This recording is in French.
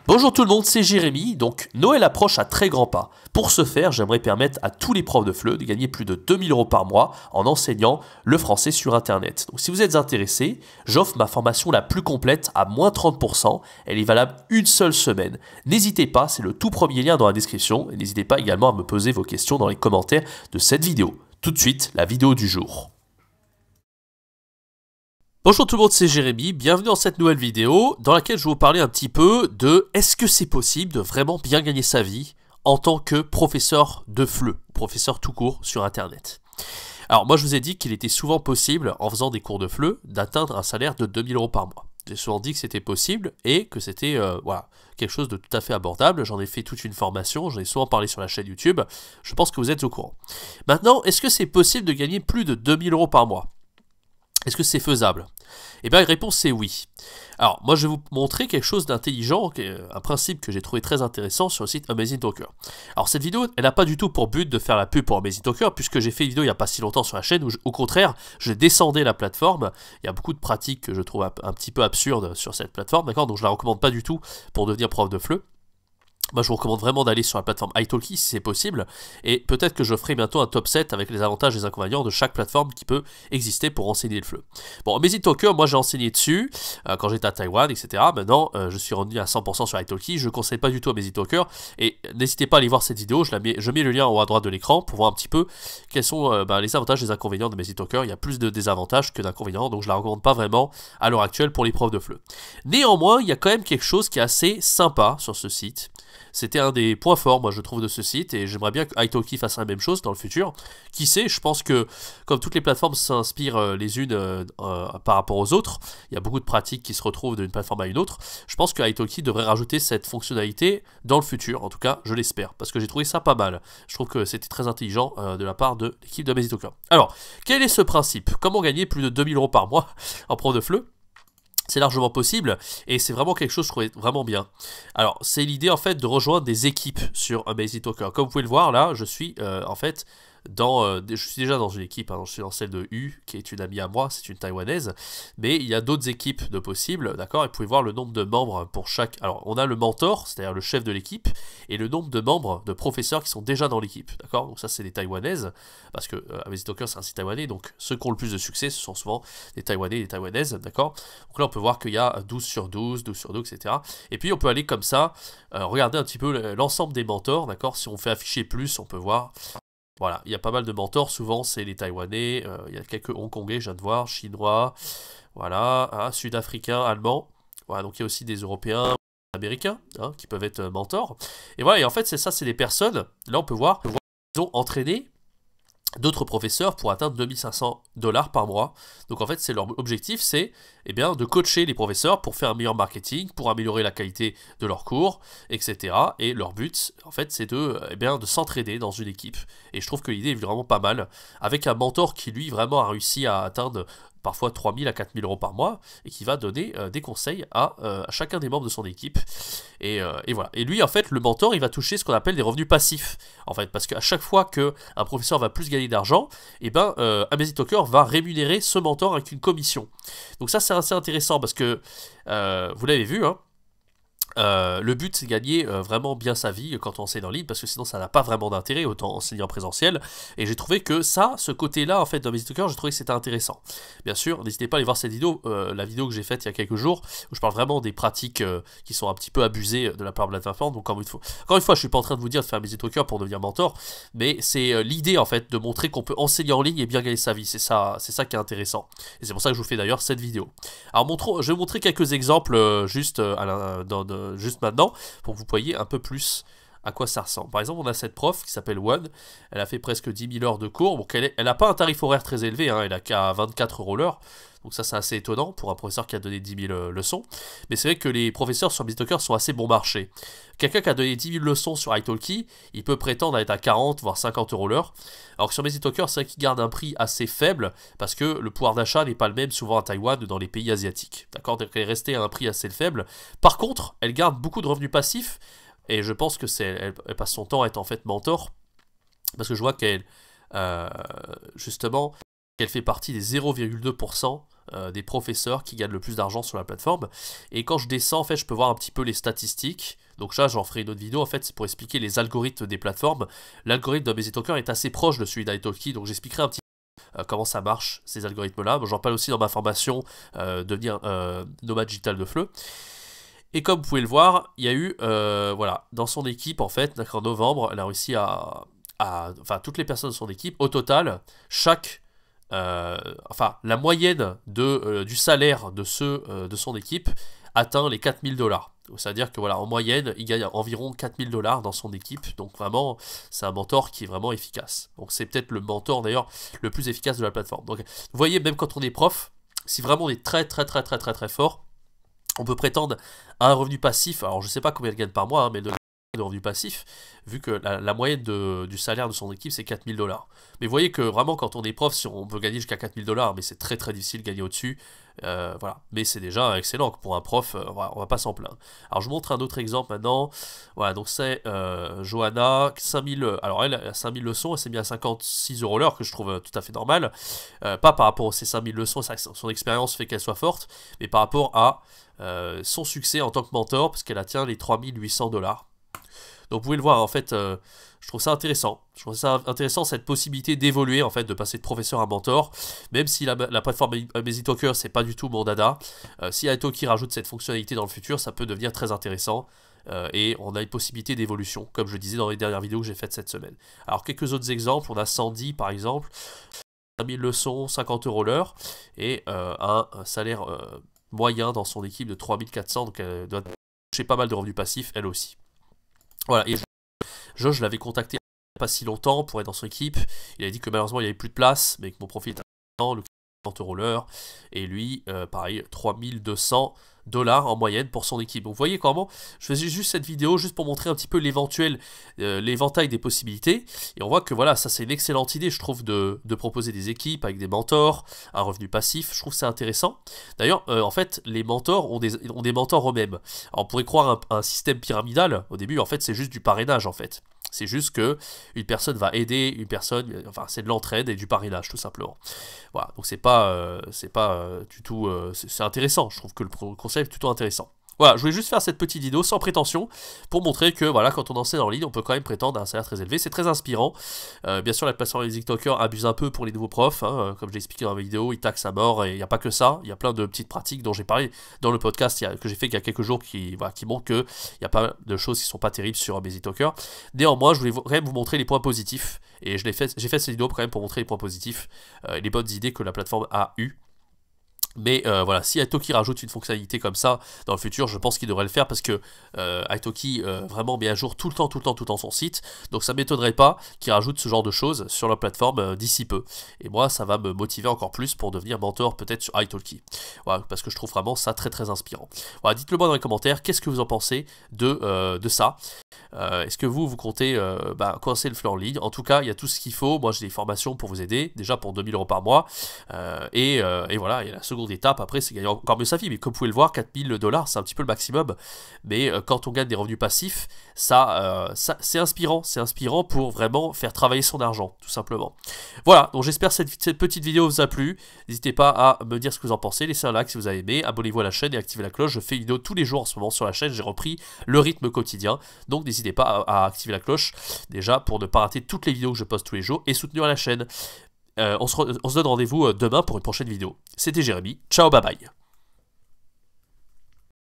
Bonjour tout le monde, c'est Jérémy. Donc Noël approche à très grands pas. Pour ce faire, j'aimerais permettre à tous les profs de FLE de gagner plus de 2000 € par mois en enseignant le français sur Internet. Donc si vous êtes intéressé, j'offre ma formation la plus complète à moins 30%. Elle est valable une seule semaine. N'hésitez pas, c'est le tout premier lien dans la description. Et n'hésitez pas également à me poser vos questions dans les commentaires de cette vidéo. Tout de suite, la vidéo du jour. Bonjour tout le monde, c'est Jérémy, bienvenue dans cette nouvelle vidéo dans laquelle je vais vous parler un petit peu de est-ce que c'est possible de vraiment bien gagner sa vie en tant que professeur de FLE, professeur tout court sur Internet. Alors moi je vous ai dit qu'il était souvent possible en faisant des cours de FLE d'atteindre un salaire de 2000 € par mois. J'ai souvent dit que c'était possible et que c'était voilà, quelque chose de tout à fait abordable. J'en ai fait toute une formation, j'en ai souvent parlé sur la chaîne YouTube, je pense que vous êtes au courant. Maintenant, est-ce que c'est possible de gagner plus de 2000 € par mois ? Est-ce que c'est faisable? Eh bien, la réponse c'est oui. Alors, moi je vais vous montrer quelque chose d'intelligent, un principe que j'ai trouvé très intéressant sur le site Amazing Talker. Alors, cette vidéo, elle n'a pas du tout pour but de faire la pub pour Amazing Talker, puisque j'ai fait une vidéo il n'y a pas si longtemps sur la chaîne où, au contraire, je descendais la plateforme. Il y a beaucoup de pratiques que je trouve un petit peu absurdes sur cette plateforme, d'accord? Donc, je la recommande pas du tout pour devenir prof de FLE. Moi, je vous recommande vraiment d'aller sur la plateforme italki si c'est possible, et peut-être que je ferai bientôt un top 7 avec les avantages et les inconvénients de chaque plateforme qui peut exister pour enseigner le FLE. Bon, Amazing Talker, moi j'ai enseigné dessus quand j'étais à Taïwan, etc. Maintenant, je suis revenu à 100% sur italki. Je ne conseille pas du tout Amazing Talker, et n'hésitez pas à aller voir cette vidéo. Je mets le lien en haut à droite de l'écran pour voir un petit peu quels sont les avantages et les inconvénients de Amazing Talker. Il y a plus de désavantages que d'inconvénients, donc je la recommande pas vraiment à l'heure actuelle pour les profs de FLE. Néanmoins, il y a quand même quelque chose qui est assez sympa sur ce site. C'était un des points forts, moi, je trouve, de ce site, et j'aimerais bien que italki fasse la même chose dans le futur. Qui sait, je pense que, comme toutes les plateformes s'inspirent les unes par rapport aux autres, il y a beaucoup de pratiques qui se retrouvent d'une plateforme à une autre, je pense que italki devrait rajouter cette fonctionnalité dans le futur, en tout cas, je l'espère, parce que j'ai trouvé ça pas mal. Je trouve que c'était très intelligent de la part de l'équipe de Amazing Talker. Alors, quel est ce principe? Comment gagner plus de 2000 € par mois en prof de FLE? C'est largement possible, et c'est vraiment quelque chose que je trouvais vraiment bien. Alors, c'est l'idée en fait de rejoindre des équipes sur Amazing Talker. Comme vous pouvez le voir, là, je suis en fait je suis déjà dans une équipe, hein, je suis dans celle de U, qui est une amie à moi, c'est une taïwanaise, mais il y a d'autres équipes de possibles, d'accord, et vous pouvez voir le nombre de membres pour chaque. Alors, on a le mentor, c'est-à-dire le chef de l'équipe, et le nombre de membres, de professeurs qui sont déjà dans l'équipe, d'accord. Donc ça, c'est des taïwanaises, parce que Amazing Talker, c'est un site taïwanais, donc ceux qui ont le plus de succès, ce sont souvent des taïwanais et des taïwanaises, d'accord. Donc là, on peut voir qu'il y a 12 sur 12, 12 sur 12, etc. Et puis, on peut aller comme ça, regarder un petit peu l'ensemble des mentors, d'accord. Si on fait afficher plus, on peut voir. Voilà, il y a pas mal de mentors, souvent c'est les Taïwanais, il y a quelques Hongkongais, je viens de voir, Chinois, voilà, hein, Sud-Africains, Allemands, voilà, donc il y a aussi des Européens, Américains, hein, qui peuvent être mentors. Et voilà, et en fait c'est ça, c'est des personnes, là on peut voir, ils ont entraîné d'autres professeurs pour atteindre 2500 $ par mois. Donc en fait, c'est leur objectif, c'est de coacher les professeurs pour faire un meilleur marketing, pour améliorer la qualité de leurs cours, etc. Et leur but, en fait, c'est de s'entraider dans une équipe. Et je trouve que l'idée est vraiment pas mal, avec un mentor qui, lui, vraiment a réussi à atteindre parfois 3000 à 4000 € par mois, et qui va donner des conseils à chacun des membres de son équipe. Et voilà. Et lui, en fait, le mentor, il va toucher ce qu'on appelle des revenus passifs. En fait, parce qu'à chaque fois qu'un professeur va plus gagner d'argent, Amazing Talker va rémunérer ce mentor avec une commission. Donc ça, c'est assez intéressant parce que, vous l'avez vu, hein, le but c'est de gagner vraiment bien sa vie quand on enseigne en ligne, parce que sinon ça n'a pas vraiment d'intérêt, autant enseigner en présentiel. Et j'ai trouvé que ça, ce côté là en fait d'Amazing Talker, j'ai trouvé que c'était intéressant. Bien sûr, n'hésitez pas à aller voir cette vidéo, la vidéo que j'ai faite il y a quelques jours, où je parle vraiment des pratiques qui sont un petit peu abusées de la part de la plateforme. Donc encore une fois, je suis pas en train de vous dire de faire Amazing Talker pour devenir mentor, mais c'est l'idée en fait de montrer qu'on peut enseigner en ligne et bien gagner sa vie. C'est ça qui est intéressant. Et c'est pour ça que je vous fais d'ailleurs cette vidéo. Alors je vais vous montrer quelques exemples juste maintenant, pour que vous voyez un peu plus à quoi ça ressemble. Par exemple, on a cette prof qui s'appelle One, elle a fait presque 10 000 heures de cours, donc elle n'a pas un tarif horaire très élevé, hein, elle a qu'à 24 € l'heure, donc ça c'est assez étonnant pour un professeur qui a donné 10 000 leçons, mais c'est vrai que les professeurs sur Amazing Talker sont assez bon marché. Quelqu'un qui a donné 10 000 leçons sur italki, il peut prétendre à être à 40 voire 50 € l'heure, alors que sur Amazing Talker, c'est vrai qu'il garde un prix assez faible, parce que le pouvoir d'achat n'est pas le même souvent à Taïwan ou dans les pays asiatiques, d'accord, donc elle est restée à un prix assez faible. Par contre, elle garde beaucoup de revenus passifs, et je pense que elle passe son temps à être en fait mentor, parce que je vois qu'elle, justement, qu'elle fait partie des 0,2% des professeurs qui gagnent le plus d'argent sur la plateforme. Et quand je descends, en fait, je peux voir un petit peu les statistiques. Donc là, j'en ferai une autre vidéo, en fait, c'est pour expliquer les algorithmes des plateformes. L'algorithme d'AmazyTalker est assez proche de celui d'italki, donc j'expliquerai un petit peu comment ça marche, ces algorithmes-là. J'en parle aussi dans ma formation Devenir nomade digital de FLE. Et comme vous pouvez le voir, il y a eu, voilà, dans son équipe, en fait, en novembre, elle a réussi enfin, toutes les personnes de son équipe, au total, la moyenne du salaire de ceux de son équipe atteint les 4 000 $. C'est-à-dire que voilà, en moyenne, il gagne environ 4 000 $ dans son équipe. Donc vraiment, c'est un mentor qui est vraiment efficace. Donc c'est peut-être le mentor d'ailleurs le plus efficace de la plateforme. Donc vous voyez, même quand on est prof, si vraiment on est très fort, on peut prétendre à un revenu passif. Alors je ne sais pas combien elle gagne par mois, hein, mais de revenu passif, vu que la moyenne du salaire de son équipe c'est 4 000 $. Mais vous voyez que vraiment quand on est prof, si on peut gagner jusqu'à 4 000 $, mais c'est très difficile de gagner au-dessus, voilà. Mais c'est déjà excellent pour un prof, on va pas s'en plaindre. Alors je vous montre un autre exemple maintenant, voilà, donc c'est Johanna, 5000, alors elle a 5000 leçons, elle s'est mis à 56 € l'heure, que je trouve tout à fait normal, pas par rapport à ses 5000 leçons, son expérience fait qu'elle soit forte, mais par rapport à son succès en tant que mentor, parce qu'elle atteint les 3800 $. Donc vous pouvez le voir, en fait, je trouve ça intéressant. Je trouve ça intéressant, cette possibilité d'évoluer, en fait, de passer de professeur à mentor, même si la plateforme AmazyTalker, c'est pas du tout mon dada. Si italki rajoute cette fonctionnalité dans le futur, ça peut devenir très intéressant. Et on a une possibilité d'évolution, comme je disais dans les dernières vidéos que j'ai faites cette semaine. Alors, quelques autres exemples, on a Sandy, par exemple, 5000 leçons, 50 € l'heure, et un salaire moyen dans son équipe de 3400, donc elle doit toucher pas mal de revenus passifs, elle aussi. Voilà, et je l'avais contacté il n'y a pas si longtemps pour être dans son équipe. Il a dit que malheureusement il n'y avait plus de place, mais que mon profil était intéressant, le 50 € l'heure. Et lui, pareil, 3200 $ en moyenne pour son équipe. Donc vous voyez comment je faisais juste cette vidéo juste pour montrer un petit peu l'éventail des possibilités. Et on voit que voilà, ça c'est une excellente idée, je trouve, de proposer des équipes avec des mentors, un revenu passif. Je trouve que c'est intéressant. D'ailleurs, en fait, les mentors ont des mentors eux-mêmes. Alors on pourrait croire un système pyramidal. Au début, en fait, c'est juste du parrainage, en fait. C'est juste que une personne va aider une personne, enfin c'est de l'entraide et du parrainage tout simplement. Voilà, donc c'est pas du tout, c'est intéressant. Je trouve que le concept est plutôt intéressant. Voilà, je voulais juste faire cette petite vidéo sans prétention pour montrer que voilà, quand on enseigne en ligne, on peut quand même prétendre à un salaire très élevé. C'est très inspirant. Bien sûr, la plateforme AmazyTalker abuse un peu pour les nouveaux profs. Hein, comme j'ai expliqué dans la vidéo, ils taxent à mort et il n'y a pas que ça. Il y a plein de petites pratiques dont j'ai parlé dans le podcast que j'ai fait il y a quelques jours qui montrent qu'il y a pas de choses qui sont pas terribles sur AmazyTalker. Néanmoins, je voulais quand même vous montrer les points positifs et j'ai fait cette vidéo quand même pour montrer les points positifs, les bonnes idées que la plateforme a eues. Mais voilà, si italki rajoute une fonctionnalité comme ça dans le futur, je pense qu'il devrait le faire parce que italki vraiment met à jour tout le temps son site. Donc ça ne m'étonnerait pas qu'il rajoute ce genre de choses sur la plateforme d'ici peu. Et moi, ça va me motiver encore plus pour devenir mentor peut-être sur italki. Voilà, parce que je trouve vraiment ça très inspirant. Voilà, dites-le moi dans les commentaires, qu'est-ce que vous en pensez de ça? Est-ce que vous comptez commencer le FLE en ligne? En tout cas, il y a tout ce qu'il faut. Moi, j'ai des formations pour vous aider, déjà pour 2000 € par mois. Et voilà, il y a la seconde étape, après, c'est gagner encore mieux sa vie. Mais comme vous pouvez le voir, 4 000 $, c'est un petit peu le maximum. Mais quand on gagne des revenus passifs, ça c'est inspirant. C'est inspirant pour vraiment faire travailler son argent, tout simplement. Voilà, donc j'espère que cette petite vidéo vous a plu. N'hésitez pas à me dire ce que vous en pensez. Laissez un like si vous avez aimé. Abonnez-vous à la chaîne et activez la cloche. Je fais une vidéo tous les jours en ce moment sur la chaîne. J'ai repris le rythme quotidien. Donc n'hésitez pas à activer la cloche, déjà, pour ne pas rater toutes les vidéos que je poste tous les jours et soutenir la chaîne. On se donne rendez-vous demain pour une prochaine vidéo. C'était Jérémy. Ciao, bye bye.